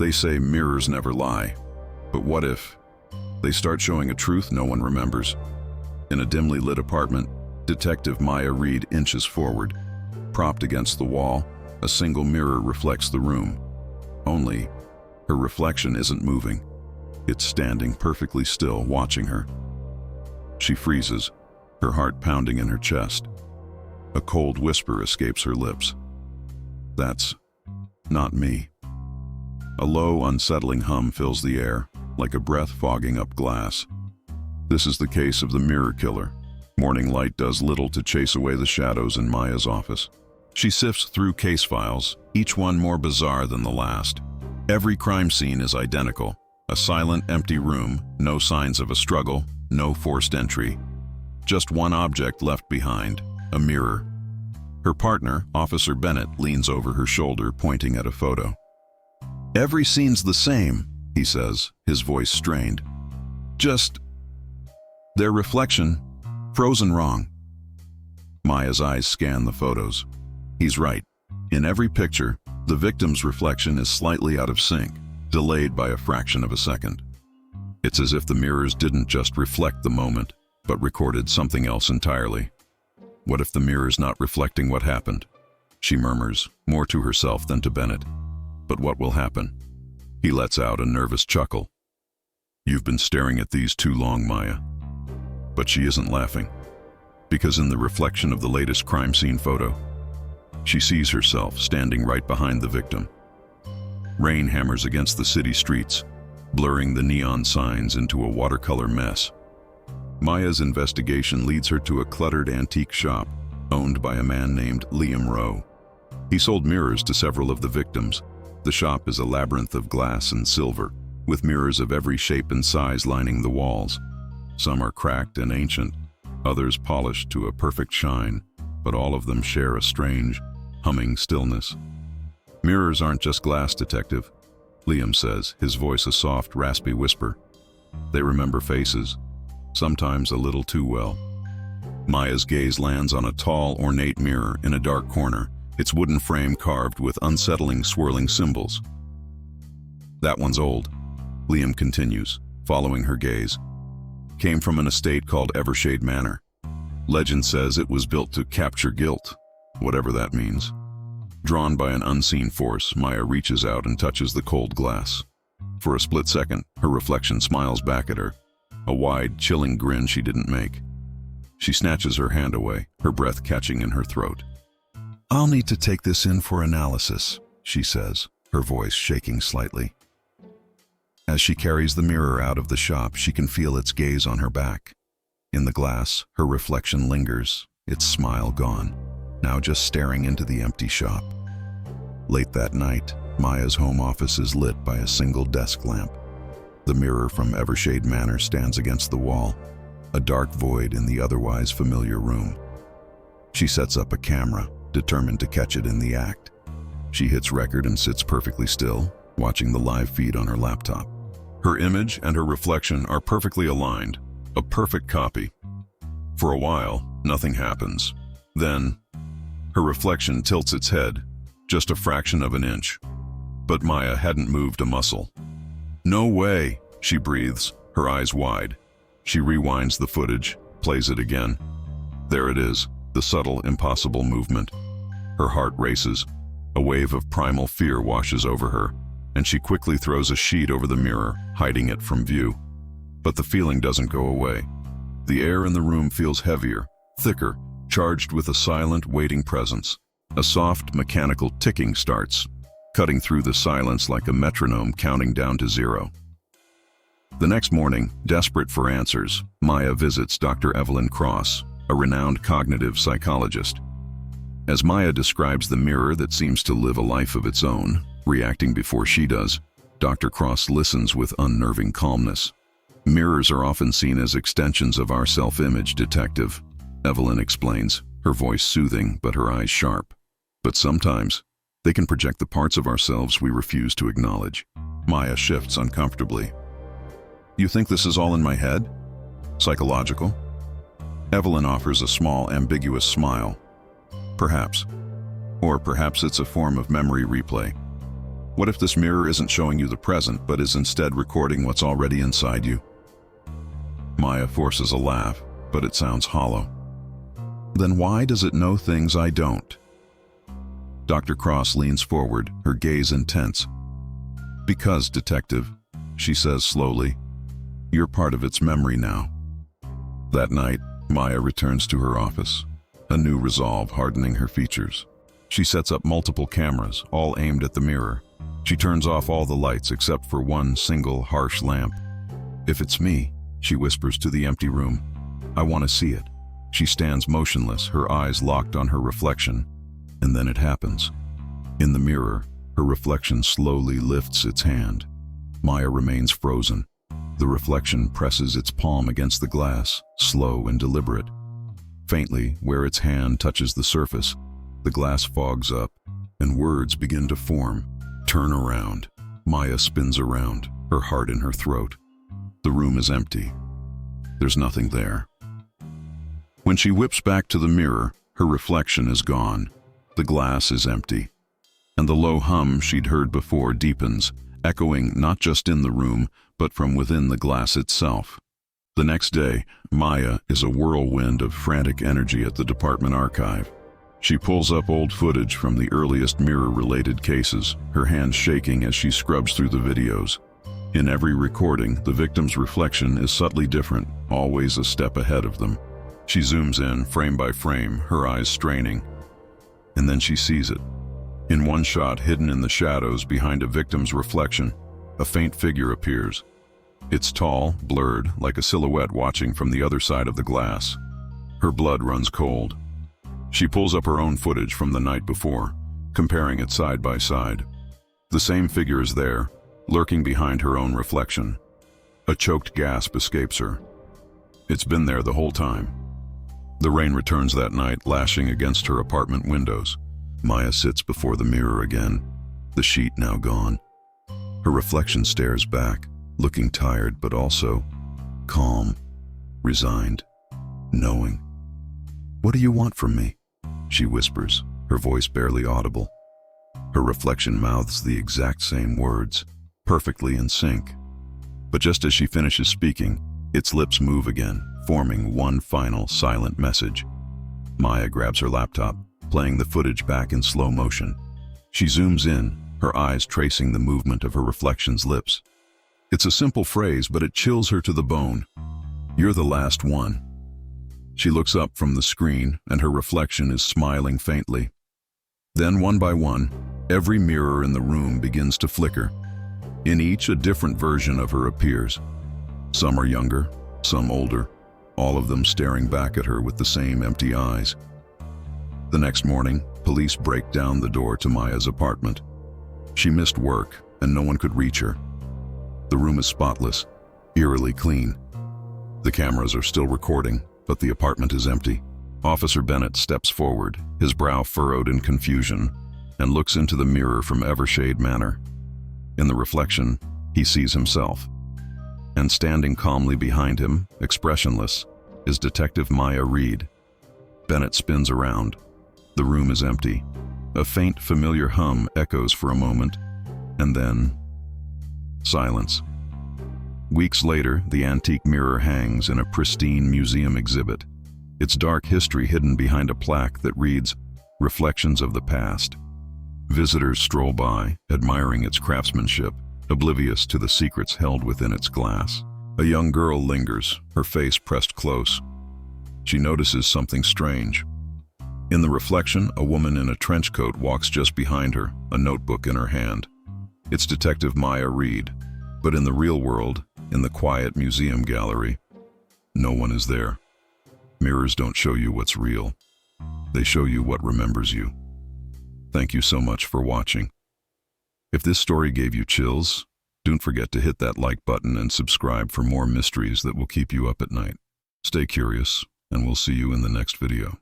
They say mirrors never lie. But what if they start showing a truth no one remembers? In a dimly lit apartment, Detective Maya Reed inches forward. Propped against the wall, a single mirror reflects the room. Only, her reflection isn't moving. It's standing perfectly still, watching her. She freezes, her heart pounding in her chest. A cold whisper escapes her lips. "That's not me." A low, unsettling hum fills the air, like a breath fogging up glass. This is the case of the mirror killer. Morning light does little to chase away the shadows in Maya's office. She sifts through case files, each one more bizarre than the last. Every crime scene is identical. A silent, empty room, no signs of a struggle, no forced entry. Just one object left behind, a mirror. Her partner, Officer Bennett, leans over her shoulder, pointing at a photo. "Every scene's the same," he says, his voice strained. "Just their reflection, frozen wrong." Maya's eyes scan the photos. He's right. In every picture, the victim's reflection is slightly out of sync, delayed by a fraction of a second. It's as if the mirrors didn't just reflect the moment, but recorded something else entirely. What if the mirror's not reflecting what happened? She murmurs, more to herself than to Bennett. But what will happen? He lets out a nervous chuckle. "You've been staring at these too long, Maya." But she isn't laughing, because in the reflection of the latest crime scene photo, she sees herself standing right behind the victim. Rain hammers against the city streets, blurring the neon signs into a watercolor mess. Maya's investigation leads her to a cluttered antique shop owned by a man named Liam Rowe. He sold mirrors to several of the victims. The shop is a labyrinth of glass and silver, with mirrors of every shape and size lining the walls. Some are cracked and ancient, others polished to a perfect shine, but all of them share a strange, humming stillness. "Mirrors aren't just glass, Detective," Liam says, his voice a soft, raspy whisper. "They remember faces, sometimes a little too well." Maya's gaze lands on a tall, ornate mirror in a dark corner, its wooden frame carved with unsettling, swirling symbols. "That one's old," Liam continues, following her gaze. "Came from an estate called Evershade Manor. Legend says it was built to capture guilt, whatever that means." Drawn by an unseen force, Maya reaches out and touches the cold glass. For a split second, her reflection smiles back at her, a wide, chilling grin she didn't make. She snatches her hand away, her breath catching in her throat. "I'll need to take this in for analysis," she says, her voice shaking slightly. As she carries the mirror out of the shop, she can feel its gaze on her back. In the glass, her reflection lingers, its smile gone, now just staring into the empty shop. Late that night, Maya's home office is lit by a single desk lamp. The mirror from Evershade Manor stands against the wall, a dark void in the otherwise familiar room. She sets up a camera, determined to catch it in the act. She hits record and sits perfectly still, watching the live feed on her laptop. Her image and her reflection are perfectly aligned, a perfect copy. For a while, nothing happens. Then, her reflection tilts its head, just a fraction of an inch. But Maya hadn't moved a muscle. "No way," she breathes, her eyes wide. She rewinds the footage, plays it again. There it is, the subtle, impossible movement. Her heart races. A wave of primal fear washes over her, and she quickly throws a sheet over the mirror, hiding it from view. But the feeling doesn't go away. The air in the room feels heavier, thicker, charged with a silent, waiting presence. A soft, mechanical ticking starts, cutting through the silence like a metronome counting down to 0. The next morning, desperate for answers, Maya visits Dr. Evelyn Cross, a renowned cognitive psychologist. As Maya describes the mirror that seems to live a life of its own, reacting before she does, Dr. Cross listens with unnerving calmness. "Mirrors are often seen as extensions of our self-image, Detective," Evelyn explains, her voice soothing but her eyes sharp. "But sometimes, they can project the parts of ourselves we refuse to acknowledge." Maya shifts uncomfortably. "You think this is all in my head? Psychological?" Evelyn offers a small, ambiguous smile. "Perhaps. Or perhaps it's a form of memory replay. What if this mirror isn't showing you the present, but is instead recording what's already inside you? Maya forces a laugh, but it sounds hollow. Then why does it know things I don't? Dr. Cross leans forward, her gaze intense. Because, Detective, she says slowly, you're part of its memory now. That night, Maya returns to her office, a new resolve hardening her features. She sets up multiple cameras, all aimed at the mirror. She turns off all the lights except for one single harsh lamp. If it's me, she whispers to the empty room, I want to see it. She stands motionless, her eyes locked on her reflection, and then it happens. In the mirror, her reflection slowly lifts its hand. Maya remains frozen. The reflection presses its palm against the glass, slow and deliberate. Faintly, where its hand touches the surface, the glass fogs up, and words begin to form. Turn around. Maya spins around, her heart in her throat. The room is empty. There's nothing there. When she whips back to the mirror, her reflection is gone. The glass is empty. And the low hum she'd heard before deepens, echoing not just in the room, but from within the glass itself. The next day, Maya is a whirlwind of frantic energy at the department archive. She pulls up old footage from the earliest mirror-related cases, her hands shaking as she scrubs through the videos. In every recording, the victim's reflection is subtly different, always a step ahead of them. She zooms in, frame by frame, her eyes straining. And then she sees it. In one shot, hidden in the shadows behind a victim's reflection, a faint figure appears. It's tall, blurred, like a silhouette watching from the other side of the glass. Her blood runs cold. She pulls up her own footage from the night before, comparing it side by side. The same figure is there, lurking behind her own reflection. A choked gasp escapes her. It's been there the whole time. The rain returns that night, lashing against her apartment windows. Maya sits before the mirror again, the sheet now gone. Her reflection stares back, looking tired but also calm, resigned, knowing. What do you want from me? She whispers, her voice barely audible. Her reflection mouths the exact same words, perfectly in sync. But just as she finishes speaking, its lips move again, forming one final silent message. Maya grabs her laptop, playing the footage back in slow motion. She zooms in, her eyes tracing the movement of her reflection's lips. It's a simple phrase, but it chills her to the bone. You're the last one. She looks up from the screen, and her reflection is smiling faintly. Then, one by one, every mirror in the room begins to flicker. In each, a different version of her appears. Some are younger, some older, all of them staring back at her with the same empty eyes. The next morning, police break down the door to Maya's apartment. She missed work, and no one could reach her. The room is spotless, eerily clean. The cameras are still recording, but the apartment is empty. Officer Bennett steps forward, his brow furrowed in confusion, and looks into the mirror from Evershade Manor. In the reflection, he sees himself. And standing calmly behind him, expressionless, is Detective Maya Reed. Bennett spins around. The room is empty. A faint, familiar hum echoes for a moment, and then silence. Weeks later, the antique mirror hangs in a pristine museum exhibit, its dark history hidden behind a plaque that reads, Reflections of the Past. Visitors stroll by, admiring its craftsmanship, oblivious to the secrets held within its glass. A young girl lingers, her face pressed close. She notices something strange. In the reflection, a woman in a trench coat walks just behind her, a notebook in her hand. It's Detective Maya Reed, but in the real world, in the quiet museum gallery, no one is there. Mirrors don't show you what's real. They show you what remembers you. Thank you so much for watching. If this story gave you chills, don't forget to hit that like button and subscribe for more mysteries that will keep you up at night. Stay curious, and we'll see you in the next video.